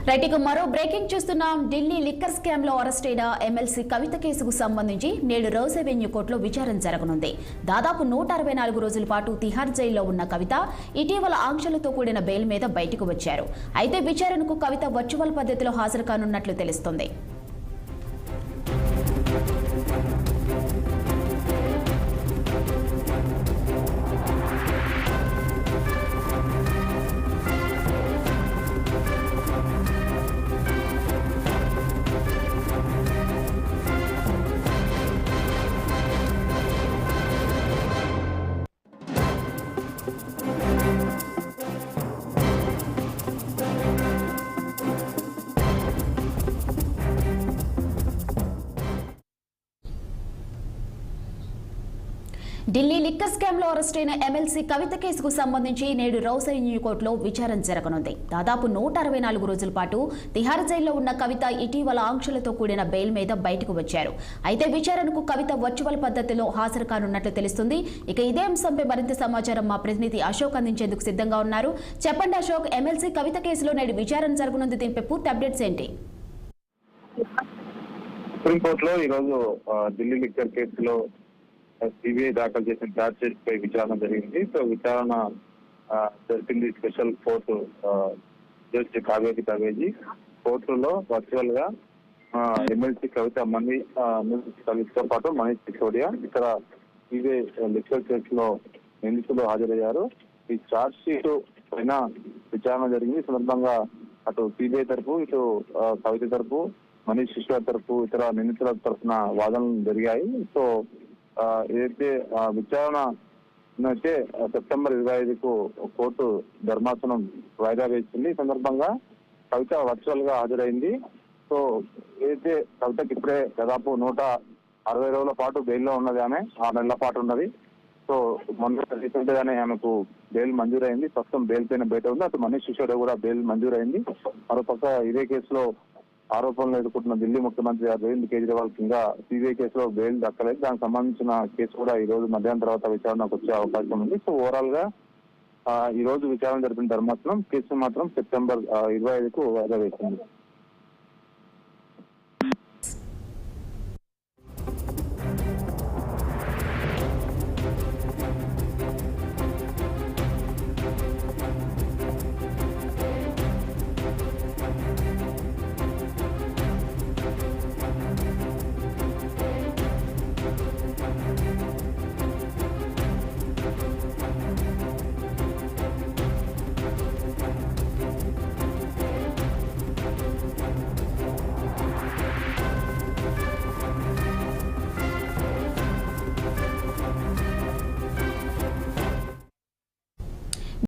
Right, ఇక మరో breaking చూస్తున్నాం. ఢిల్లీ లిక్కర్ స్కామ్ లో అరెస్ట్ అయిన ఎమ్మెల్సీ కవిత కేసుకు సంబంధించి నేడు రోజ్ అవెన్యూ కోర్టులో విచారణ జరగనుంది. దాదాపు 164 రోజుల పాటు తిహార్ జైల్లో ఉన్న కవిత ఇటీవల ఆంక్షలతో కూడిన బెయిల్ మీద బయటకు వచ్చారు. అయితే విచారణకు కవిత వర్చువల్ పద్ధతిలో హాజరు కానున్నట్లు తెలుస్తోంది. ఢిల్లీ లిక్కర్ స్కామ్ లో అరెస్ట్ అయిన ఎమ్మెల్సీ కవిత కేసుకు సంబంధించి నేడు రోజ్ అవెన్యూ కోర్టులో విచారణ జరగనుంది. దాదాపు 164 రోజుల పాటు తిహార్ జైల్లో ఉన్న కవిత ఇటీవల ఆంక్షలతో కూడిన బెయిల్ మీద బయటకు వచ్చారు. అయితే విచారణకు కవిత వర్చువల్ పద్ధతిలో హాజరు కానున్నట్లు తెలుస్తుంది. ఇక ఇదే అంశంపై మరింత సమాచారం మా ప్రతినిధి అశోక్ అందించేందుకు సిద్ధంగా ఉన్నారు. చెప్పండి అశోక్, ఎమ్మెల్సీ కవిత కేసులో నేడు విచారణ జరగనుంది, దీనిపై పూర్తి అప్డేట్స్ ఏంటి? సుప్రీంకోర్టులో ఈరోజు ఢిల్లీ లిక్కర్ కేసులో సిబిఐ దాఖలు చేసిన ఛార్జ్ షీట్ పై విచారణ జరిగింది. సో విచారణ జరిపింది స్పెషల్ కోర్టు జడ్జి కావేరి కావేజీ. కోర్టులో వర్చువల్ గా ఎమ్మెల్సీ కవిత కవితతో పాటు మనీష్ సిసోడియా ఇక్కడ సిబిఐ లిక్కర్ కేసులో నిందితులు హాజరయ్యారు. ఈ ఛార్జ్ షీట్ పైన విచారణ జరిగింది. ఈ సందర్భంగా అటు సిబిఐ తరపు, ఇటు కవిత తరపు, మనీష్ సిసోడియా తరపు, ఇతర నిందితుల తరఫున వాదనలు జరిగాయి. సో ఏదైతే విచారణ అయితే సెప్టెంబర్ 25కు కోర్టు ధర్మాసనం వాయిదా వేసింది. ఈ సందర్భంగా కవిత వర్చువల్ గా హాజరైంది. సో ఏదైతే కవితకి ఇప్పుడే దాదాపు 160 రోజుల పాటు బెయిల్లో ఉన్నది, ఆమె 6 నెలల పాటు ఉన్నది. సో మొన్న రీసెంట్ గానే ఆమెకు బెయిల్ మంజూరైంది. ప్రస్తుతం బెయిల్ పైన బయట ఉంది. అటు మనీష్ సిసోడియా కూడా బెయిల్ మంజూరైంది. మరోపక్క ఇదే కేసులో ఆరోపణలు ఎదుర్కొంటున్న ఢిల్లీ ముఖ్యమంత్రి అరవింద్ కేజ్రీవాల్ కింద సిబిఐ కేసులో బెయిల్ దక్కలేదు. దానికి సంబంధించిన కేసు కూడా ఈ రోజు మధ్యాహ్నం తర్వాత విచారణకు వచ్చే అవకాశం ఉంది. సో ఓవరాల్ గా ఈ రోజు విచారణ జరిపిన ధర్మాసనం కేసు మాత్రం సెప్టెంబర్ 25కు వాయిదా వేసింది.